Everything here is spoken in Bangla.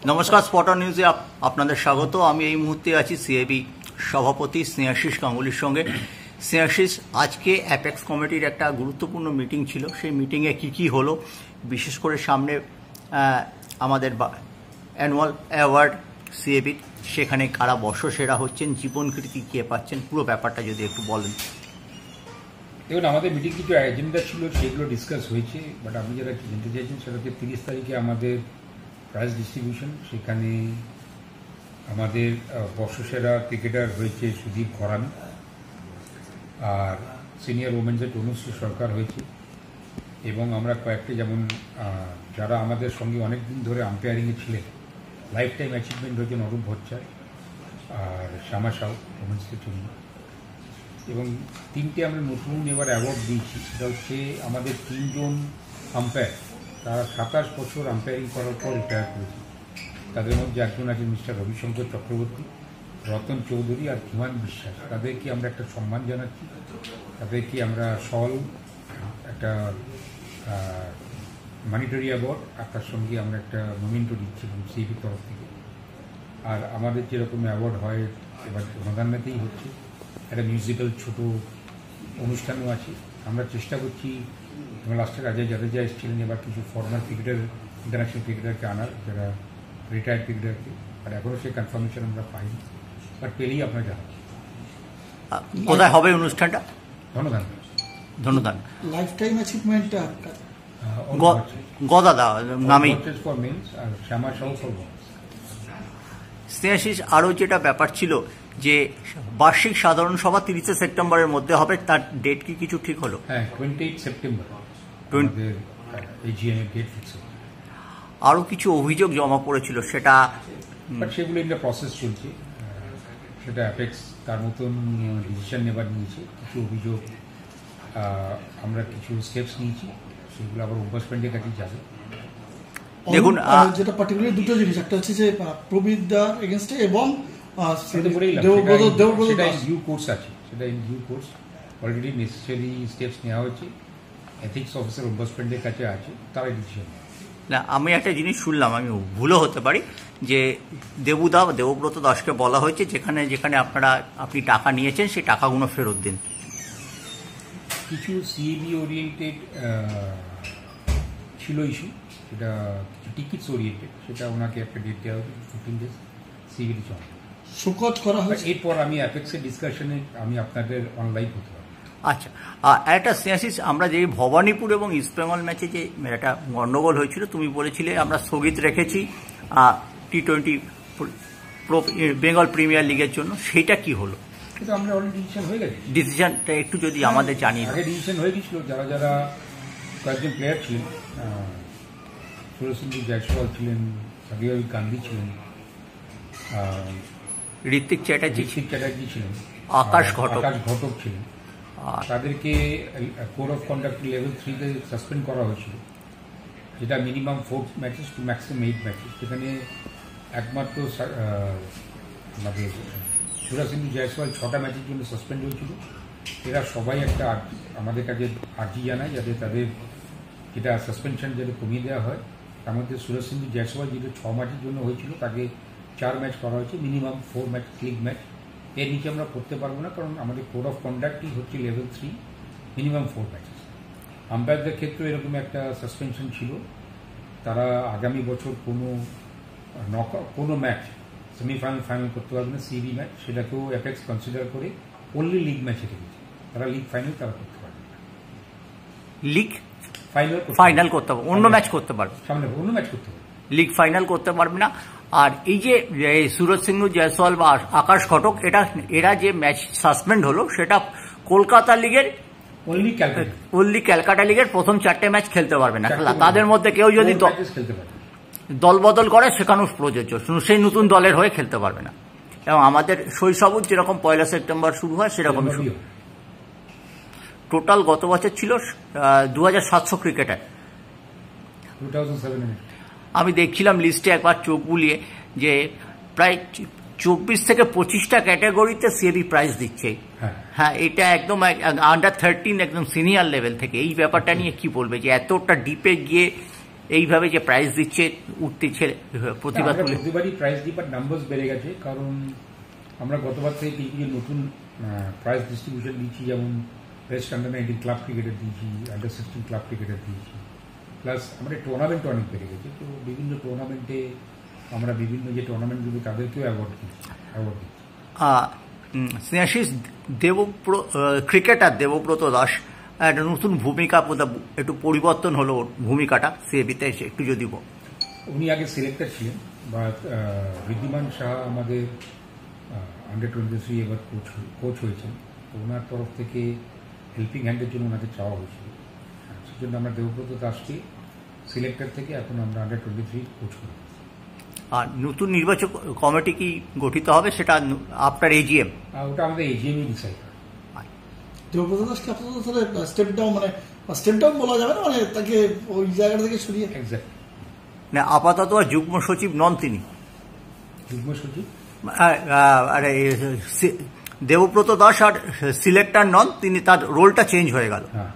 নমস্কার, স্পটার নিউজে আপনাদের স্বাগত। আমি এই মুহূর্তে আছি সিএবি সভাপতি স্নেহাশিস গাঙ্গুলির সঙ্গে। স্নেহাশিস, আজকে অ্যাপেক্স কমিটির একটা গুরুত্বপূর্ণ মিটিং ছিল। সেই মিটিংয়ে কি হলো, বিশেষ করে সামনে আমাদের অ্যানুয়াল অ্যাওয়ার্ড সিএবি, সেখানে কারা বর্ষসেরা হচ্ছেন, জীবনকৃতি কে পাচ্ছেন, পুরো ব্যাপারটা যদি একটু বলেন। দেখুন, আমাদের মিটিং কিছু এজেন্ডা ছিল, সেগুলো ডিসকাস হয়েছে। বাট আপনি যেটা জানতে চাইছেন সেটা হচ্ছে 30 তারিখে আমাদের প্রাইজ ডিস্ট্রিবিউশন। সেখানে আমাদের বর্ষসেরা ক্রিকেটার হয়েছে সুদীপ ঘরামি, আর সিনিয়র ওমেন্সের তনুশ্রী সরকার হয়েছে। এবং আমরা কয়েকটি, যেমন যারা আমাদের সঙ্গে অনেক দিন ধরে আম্পায়ারিংয়ে ছিলেন, লাইফ টাইম অ্যাচিভমেন্ট হয়েছেন অরূপ ভট্টাচার্য আর শ্যামা সাউ ওমেন্সের জন্য। এবং 3টে আমরা নতুন এবার অ্যাওয়ার্ড দিয়েছি। সেটা হচ্ছে আমাদের 3 জন আম্পায়ার, তারা 27 বছর আম্পায়ারিং করার পর রিটায়ার করেছে। তাদের মধ্যে একজন আছেন মিস্টার রবিশঙ্কর চক্রবর্তী, রতন চৌধুরী আর ধীমান বিশ্বাস। তাদেরকে আমরা একটা সম্মান জানাচ্ছি। তাদেরকে আমরা সল, একটা মানিটারি অ্যাওয়ার্ড, আর তার সঙ্গে আমরা একটা মোমেন্টো দিচ্ছি সিএবির তরফ থেকে। আর আমাদের যেরকম অ্যাওয়ার্ড হয় এবার রমাদানতেই হচ্ছে, একটা মিউজিক্যাল ছোট অনুষ্ঠানও আছে। আমরা চেষ্টা করছি লাস্টের আজয় জাদেজা এসেছিলেন, এবার কিছু ফর্মার ক্রিকেটার, ইন্টারন্যাশনাল ক্রিকেটারকে আনার, যারা রিটায়ার্ড ক্রিকেটারকে। আর এখনও সেই কনফার্মেশন আমরা পাইনি, বাট পেলেই আপনারা জানাচ্ছি। কোথায় হবে অনুষ্ঠানটা? ধন্যবাদ। ধন্যবাদ। লাইফ টাইম অ্যাচিভমেন্টটা গদাদা নামে ফর মেন্স আর শ্যামা সাউ ফর ওমেন্স। স্নেহাশিস, আরও যেটা ব্যাপার ছিল যে বার্ষিক সাধারণ সভা 30 সেপ্টেম্বরের মধ্যে হবে, তার ডেট কি কিছু ঠিক হলো? হ্যাঁ, 28 সেপ্টেম্বর আমাদের এজিএম ডেট ফিক্স হলো। আরও কিছু অভিযোগ জমা পড়েছিল, সেটা বাট সেগুলো একটা প্রসেস চলছে। সেটা অ্যাপেক্স তার মতন ডিসিশন নেবার নিয়েছে। কিছু অভিযোগ আমরা কিছু স্টেপস নিয়েছি, সেগুলো আবার ওম্বাসমেন্টের কাছে যাবে। দেখুন, যেটা পার্টিকুলার দুটো জিনিস, একটা হচ্ছে যে প্রবীর দা এগেইনস্টে এবং সেটা ডিউ কোর্স আছে, সেটা in due course already necessary steps নেওয়া হয়েছে। এথিক্স অফিসার ওম্বাসমেন্টের কাছে আছে, তারাই ডিসিশন। না, আমি একটা জিনিস শুনলাম, আমি ভুলও হতে পারি, যে দেবব্রত দাসকে বলা হয়েছে যেখানে যেখানে আপনি টাকা নিয়েছেন সেই টাকাগুলো ফেরত দিন। কিছু সিএবি ওরিয়েন্টেড ছিল ইস্যু, সেটা কিছু টিকিটস ওরিয়েন্টেড, সেটা ওনাকে একটা ডেট দেওয়া হয়েছে 15 days সিবিডি চলে শোকজ করা হয়েছে। এরপর আমি অ্যাপেক্সের ডিসকাশনে আমি আপনাদের অনলাইন হতে পারবো। আচ্ছা, একটা স্নেহাশিস, আমরা যে ভবানীপুর এবং ইস্টবেঙ্গল ম্যাচে যে একটা গন্ডগোল হয়েছিল, তুমি বলেছিলে আমরা স্থগিত রেখেছি T20 বেঙ্গল প্রিমিয়ার লিগের জন্য, সেইটা কি হলো? কিন্তু আমরা অলরেডি ডিসিশন হয়ে গেছে। ডিসিশনটা একটু যদি আমাদের জানিয়ে দেন। আগে ডিসিশন হয়ে গেছিল, যারা যারা কয়েকজন প্লেয়ার ছিলেন, সুরেশ জয়সওয়াল ছিলেন, সাবির গান্ধী ছিলেন, ঋত্বিক চ্যাটার্জি ছিলেন, আকাশ ঘটক ছিলেন, তাদেরকে কোড অফ কন্ডাক্ট লেভেল 3-তে সাসপেন্ড করা হয়েছিল, যেটা minimum 4 matches to maximum 8 matches. সেখানে একমাত্র আমাদের সুরেশ জয়সওয়াল 6টা ম্যাচের জন্য সাসপেন্ড হয়েছিল। এরা সবাই একটা আমাদের কাছে আর্জি জানায় যাতে তাদের যেটা সাসপেনশন যেটা কমিয়ে দেওয়া হয়। তার মধ্যে সুরেশ জয়সওয়াল যেটা 6 ম্যাচের জন্য হয়েছিল, তাকে 4 ম্যাচ করা হয়েছে, মিনিমাম 4 ম্যাচ লিগ ম্যাচ। এর নিচে আমরা করতে পারবো না, কারণ আমাদের কোড অফ কন্ডাক্টই হচ্ছে লেভেল 3, মিনিমাম 4 ম্যাচেস। আম্পায়ারদের ক্ষেত্রে এরকম একটা সাসপেনশন ছিল। তারা আগামী বছর কোনো ম্যাচ সেমিফাইনাল ফাইনাল করতে পারবে না, সিবি ম্যাচ, সেটাকেও অ্যাপেক্স কনসিডার করে অনলি লিগ ম্যাচে রেখেছে। তারা লিগ ফাইনাল তারা করতে পারবে না, লিগ ফাইনাল করতে পারবে, অন্য ম্যাচ করতে পারবে, সামনে অন্য ম্যাচ করতে পারবে, লিগ ফাইনাল করতে পারবে না। আর এই যে সুরজ সিংহ জয়সওয়াল বা আকাশ ঘটক, এরা যে ম্যাচ সাসপেন্ড হলো, সেটা কলকাতা লিগের অনলি ক্যালকাটা লিগের প্রথম 4টে ম্যাচ খেলতে পারবে না। তাদের মধ্যে কেউ যদি দল বদল করে সেখানেও প্রযোজ্য, সেই নতুন দলের হয়ে খেলতে পারবে না। এবং আমাদের শৈশবুজ যেরকম 1 সেপ্টেম্বর শুরু হয়, সেরকমই শুরু। টোটাল গত বছর ছিল 2700 ক্রিকেটার। আমি দেখছিলাম লিস্টে একবার চোখ বুলিয়ে যে প্রায় 24 থেকে 25টা ক্যাটাগরিতে সিএবি প্রাইজ দিচ্ছে। হ্যাঁ, এটা একদম আন্ডার 13 একদম সিনিয়র লেভেল থেকে। এই ব্যাপারটা নিয়ে কি বলবে, যে এতটা ডিপে গিয়ে এইভাবে যে প্রাইজ দিচ্ছে উঠতে ছেলে প্রতিবাদ তুলে? প্রতিবারই প্রাইজ দিই, বাট নাম্বারস বেড়ে গেছে, কারণ আমরা গতবার থেকে কিছু নতুন প্রাইজ ডিস্ট্রিবিউশন দিচ্ছি, যেমন বেস্ট আন্ডার-19 ক্লাব ক্রিকেটার দিয়েছি, আন্ডার-16 ক্লাব ক্রিকেটার দিয়েছি, প্লাস আমাদের টুর্নামেন্ট অনেক বেড়ে গেছে। তো বিভিন্ন টুর্নামেন্টে আমরা বিভিন্ন যে টুর্নামেন্টগুলো তাদেরকেও অ্যাওয়ার্ড দিচ্ছি। স্নেহাশিস ক্রিকেটার দেবব্রত দাস একটা নতুন ভূমিকা, একটু পরিবর্তন হলো ভূমিকাটা সিএবিতে, একটু যদি উনি আগে সিলেক্টর ছিলেন, বা ঋদ্ধিমান শাহ আমাদের আন্ডার-23 এবার কোচ হয়েছেন, ওনার তরফ থেকে হেল্পিং হ্যান্ডের জন্য ওনাকে চাওয়া হয়েছিল, সেজন্য আমরা দেবব্রত দাসকে সিলেক্টর থেকে এখন আমরা আন্ডার-23 কোচ করি। আর নতুন নির্বাচক কমিটি কি গঠিত হবে, সেটা আপনার এজিএম? ওটা আমাদের এজিএমই ডিসাইড করে। দেবব্রত দাসকে আপাতত তাহলে স্টেপ ডাউন, মানে স্টেপ ডাউন বলা যাবে না, মানে তাকে ওই জায়গাটা থেকে সরিয়ে এক্স্যাক্টলি না, আপাতত যুগ্ম সচিব নন তিনি। যুগ্ম সচিব দেবব্রত দাস আর সিলেক্টর নন তিনি, তার রোলটা চেঞ্জ হয়ে গেল। হ্যাঁ।